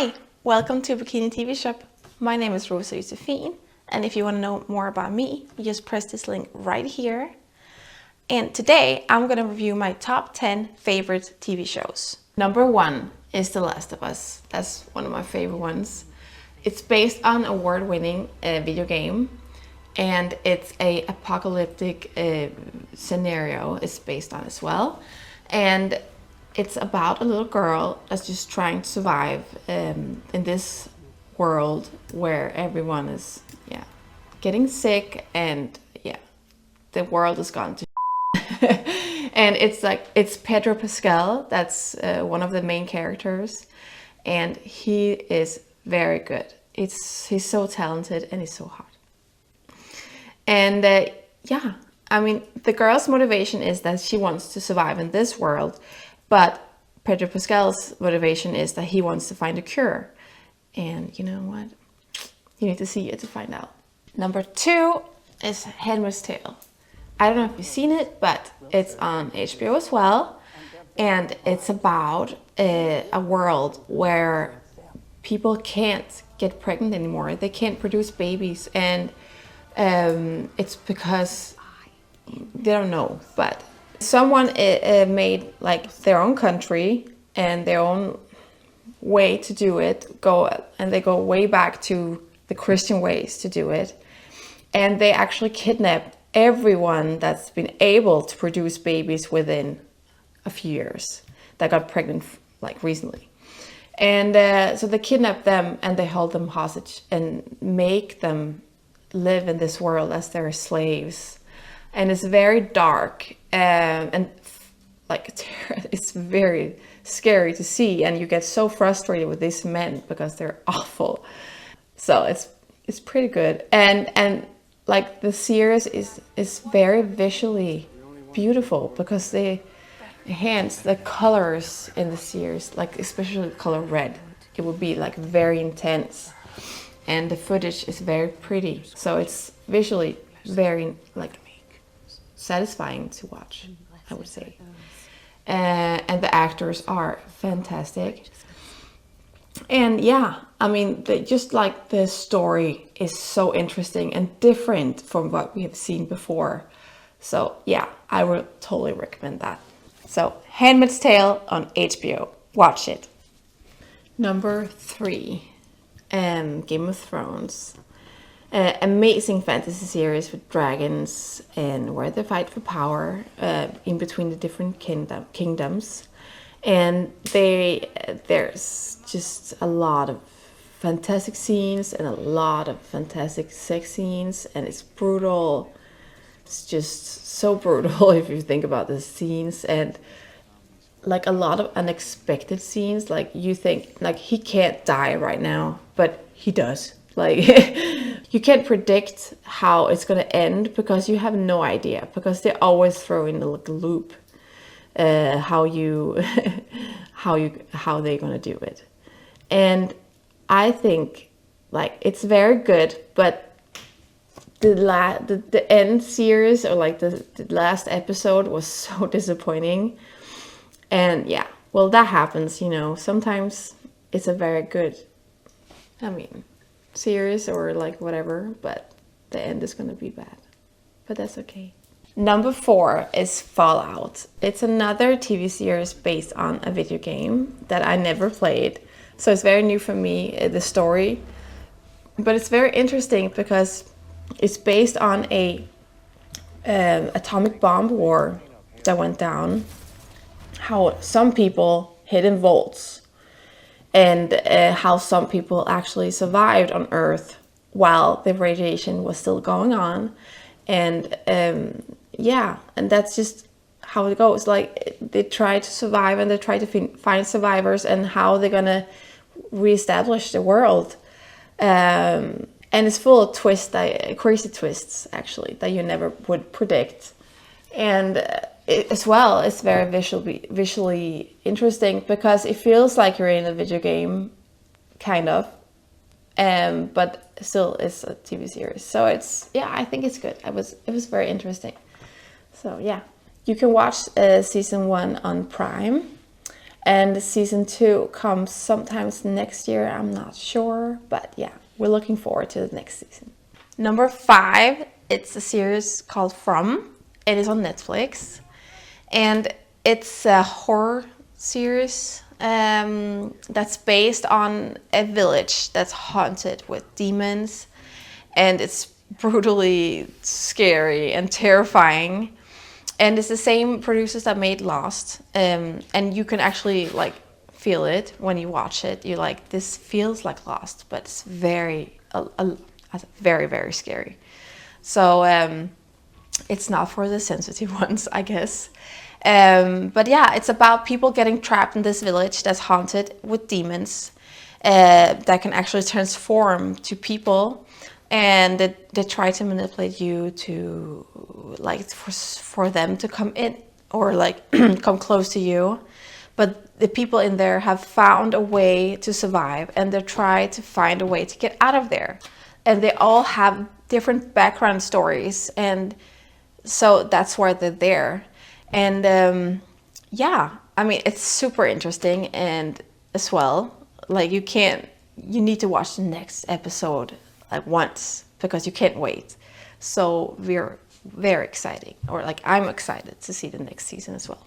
Hi, welcome to Bikini TV Shop. My name is Rosa Josefin, and if you want to know more about me, you just press this link right here. And today I'm going to review my top 10 favorite TV shows. Number 1 is The Last of Us. That's one of my favorite ones. It's based on an award-winning video game, and it's a apocalyptic scenario it's based on as well. And it's about a little girl that's just trying to survive in this world where everyone is getting sick, and the world is gone to and it's Pedro Pascal that's one of the main characters, and he is very good. He's so talented and he's so hot. And I mean, the girl's motivation is that she wants to survive in this world, but Pedro Pascal's motivation is that he wants to find a cure. And you know what? You need to see it to find out. Number 2 is Handmaid's Tale. I don't know if you've seen it, but it's on HBO as well. And it's about a world where people can't get pregnant anymore. They can't produce babies. And it's because they don't know, but someone made like their own country and their own way to do it, they go way back to the Christian ways to do it, and they actually kidnap everyone that's been able to produce babies within a few years that got pregnant like recently. And so they kidnap them and they hold them hostage and make them live in this world as their slaves. And it's very dark and like it's very scary to see, and you get so frustrated with these men because they're awful. So it's pretty good, and like the series is very visually beautiful because the colors in the series, like especially the color red, it would be like very intense, and the footage is very pretty, so it's visually very like satisfying to watch, I would say. And the actors are fantastic. And I mean, just like the story is so interesting and different from what we have seen before. So I would totally recommend that. So Handmaid's Tale on HBO, watch it. Number 3, Game of Thrones. Amazing fantasy series with dragons and where they fight for power in between the different kingdoms. And there's just a lot of fantastic scenes and a lot of fantastic sex scenes, and it's brutal. It's just so brutal if you think about the scenes, and like a lot of unexpected scenes. Like you think like he can't die right now, but he does. Like you can't predict how it's gonna end because you have no idea, because they always throw in the loop how they're gonna do it. And I think like it's very good, but the end series, or like the last episode, was so disappointing. And well, that happens, sometimes it's a very good series or like whatever, but the end is gonna be bad, but that's okay. Number 4 is Fallout. It's another TV series based on a video game that I never played, so it's very new for me, the story. But it's very interesting because it's based on a atomic bomb war that went down, how some people hid in vaults, and how some people actually survived on Earth while the radiation was still going on. And and that's just how it goes. Like they try to survive, and they try to find survivors, and how they're gonna reestablish the world. And it's full of crazy twists, actually, that you never would predict. And as well, it's very visually interesting because it feels like you're in a video game, kind of, but still it's a TV series. So it's I think it's good. It was very interesting. So you can watch season 1 on Prime, And season 2 comes sometimes next year, I'm not sure, but yeah, we're looking forward to the next season. Number 5, it's a series called From. It is on Netflix, and it's a horror series that's based on a village that's haunted with demons, and it's brutally scary and terrifying. And it's the same producers that made Lost, and you can actually like feel it when you watch it. You're like, this feels like Lost, but it's very, very, very scary. So it's not for the sensitive ones, I guess. But yeah, it's about people getting trapped in this village that's haunted with demons that can actually transform to people. And they try to manipulate you to, like, for them to come in or like come close to you. But the people in there have found a way to survive, and they try to find a way to get out of there. And they all have different background stories, and so that's why they're there. And yeah, I mean, it's super interesting, and as well, like you need to watch the next episode like once because you can't wait. So we're very excited, or like I'm excited to see the next season as well.